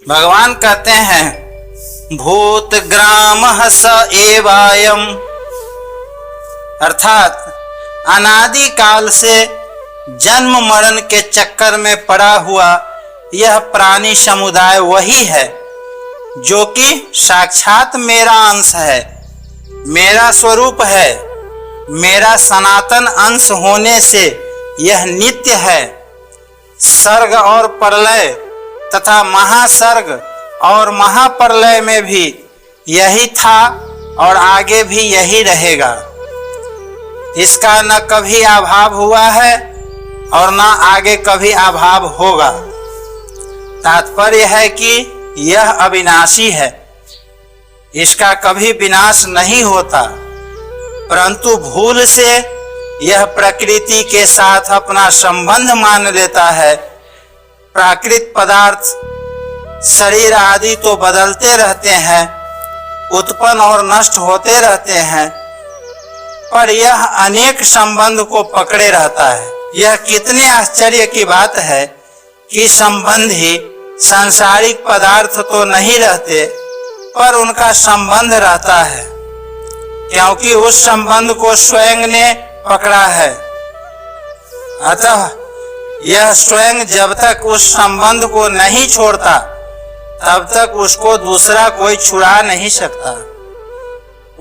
भगवान कहते हैं भूत ग्रामः स एवायम, अर्थात अनादि काल से जन्म मरण के चक्कर में पड़ा हुआ यह प्राणी समुदाय वही है जो कि साक्षात मेरा अंश है, मेरा स्वरूप है। मेरा सनातन अंश होने से यह नित्य है। सर्ग और प्रलय तथा महासर्ग और महाप्रलय में भी यही था और आगे भी यही रहेगा। इसका न कभी अभाव हुआ है और न आगे कभी अभाव होगा। तात्पर्य है कि यह अविनाशी है, इसका कभी विनाश नहीं होता, परंतु भूल से यह प्रकृति के साथ अपना संबंध मान लेता है। प्राकृत पदार्थ शरीर आदि तो बदलते रहते हैं, उत्पन्न और नष्ट होते रहते हैं, पर यह अनेक संबंध को पकड़े रहता है। यह कितने आश्चर्य की बात है कि संबंधी सांसारिक पदार्थ तो नहीं रहते, पर उनका संबंध रहता है, क्योंकि उस संबंध को स्वयं ने पकड़ा है। अतः यह स्वयं जब तक उस संबंध को नहीं छोड़ता तब तक उसको दूसरा कोई छुड़ा नहीं सकता।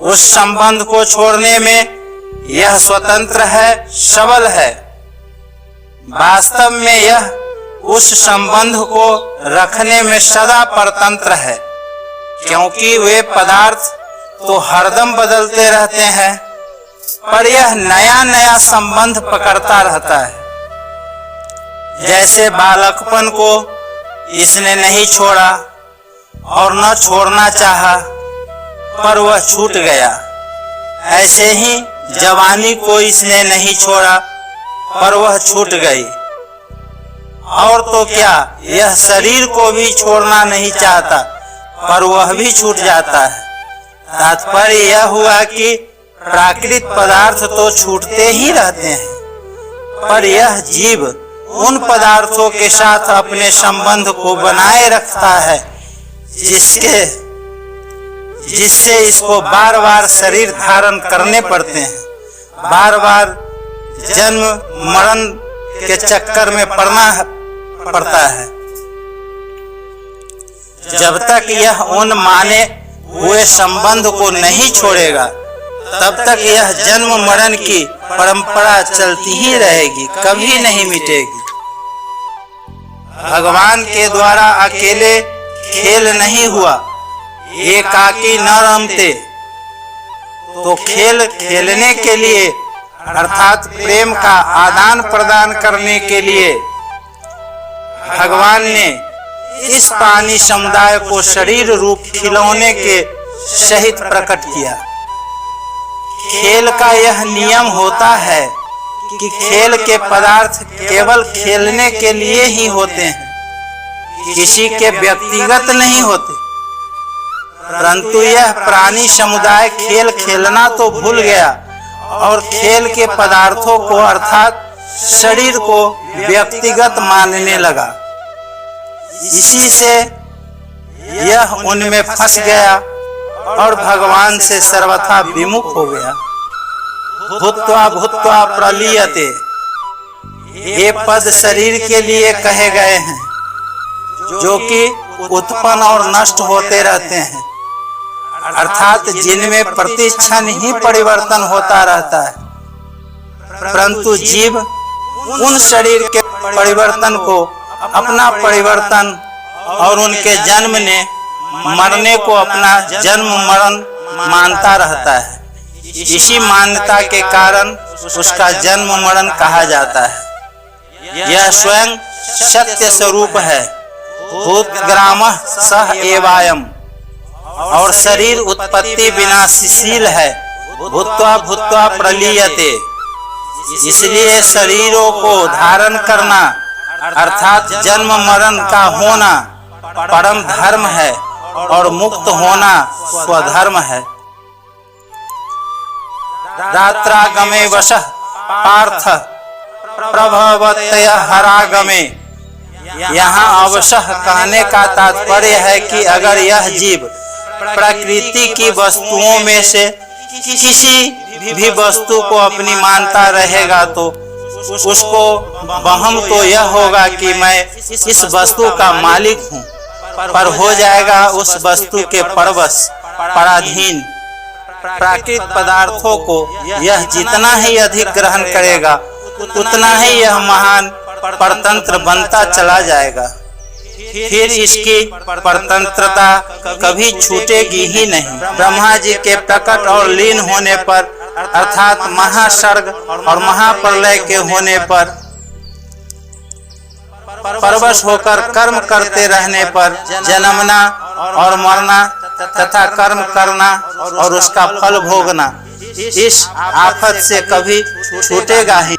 उस संबंध को छोड़ने में यह स्वतंत्र है, सबल है। वास्तव में यह उस संबंध को रखने में सदा परतंत्र है, क्योंकि वे पदार्थ तो हरदम बदलते रहते हैं, पर यह नया नया संबंध पकड़ता रहता है। जैसे बालकपन को इसने नहीं छोड़ा और न छोड़ना चाहा, पर वह छूट गया, ऐसे ही जवानी को इसने नहीं छोड़ा पर वह छूट गई। और तो क्या, यह शरीर को भी छोड़ना नहीं चाहता पर वह भी छूट जाता है। तात्पर्य यह हुआ कि प्राकृत पदार्थ तो छूटते ही रहते हैं, पर यह जीव उन पदार्थों के साथ अपने संबंध को बनाए रखता है जिससे इसको बार बार शरीर धारण करने पड़ते हैं, बार बार जन्म मरण के चक्कर में पड़ना पड़ता है। जब तक यह उन माने हुए संबंध को नहीं छोड़ेगा तब तक यह जन्म मरण की परंपरा चलती ही रहेगी, कभी नहीं मिटेगी। भगवान के द्वारा अकेले खेल नहीं हुआ, एकाकी न रमते, तो खेल खेलने के लिए अर्थात प्रेम का आदान प्रदान करने के लिए भगवान ने इस प्राणी समुदाय को शरीर रूप खिलौने के सहित प्रकट किया। खेल का यह नियम होता है कि खेल के पदार्थ केवल खेलने के लिए ही होते हैं, किसी के व्यक्तिगत नहीं होते। परंतु यह प्राणी समुदाय खेल खेलना तो भूल गया और खेल के पदार्थों को अर्थात शरीर को व्यक्तिगत मानने लगा। इसी से यह उनमें फंस गया और भगवान से सर्वथा विमुख हो गया। भूत्वा भूत्वा प्रलीयते, ये पद शरीर के लिए कहे गए हैं जो कि उत्पन्न और नष्ट होते रहते हैं, अर्थात जिनमें प्रतिक्षण ही परिवर्तन होता रहता है। परंतु जीव उन शरीर के परिवर्तन को अपना परिवर्तन और उनके जन्म ने मरने को अपना जन्म मरण मानता रहता है। इसी मान्यता के कारण उसका जन्म मरण कहा जाता है। यह स्वयं सत्य स्वरूप है। भूतग्रामः सह एवायम, और शरीर उत्पत्ति विनाशशील है। भूत्वा भूत्वा प्रलीयते, इसलिए शरीरों को धारण करना अर्थात जन्म मरण का होना परम धर्म है और मुक्त होना स्वधर्म है। रात्रागमे वशः पार्थ प्रभवतय हरागमे, यहाँ अवश्य कहने का तात्पर्य है कि अगर यह जीव प्रकृति की वस्तुओं में से किसी भी वस्तु को अपनी मानता रहेगा तो उसको वहम तो यह होगा कि मैं इस वस्तु का मालिक हूँ, पर हो जाएगा उस वस्तु के परवश पराधीन। प्राकृतिक पदार्थों को यह जितना ही अधिक ग्रहण करेगा उतना ही यह महान परतंत्र बनता चला जाएगा। फिर इसकी परतंत्रता कभी छूटेगी ही नहीं। ब्रह्मा जी के प्रकट और लीन होने पर अर्थात महासर्ग और महाप्रलय के होने पर परवश होकर कर्म करते रहने पर जन्मना और मरना तथा कर्म करना और उसका फल भोगना इस आफत से कभी छूटेगा ही।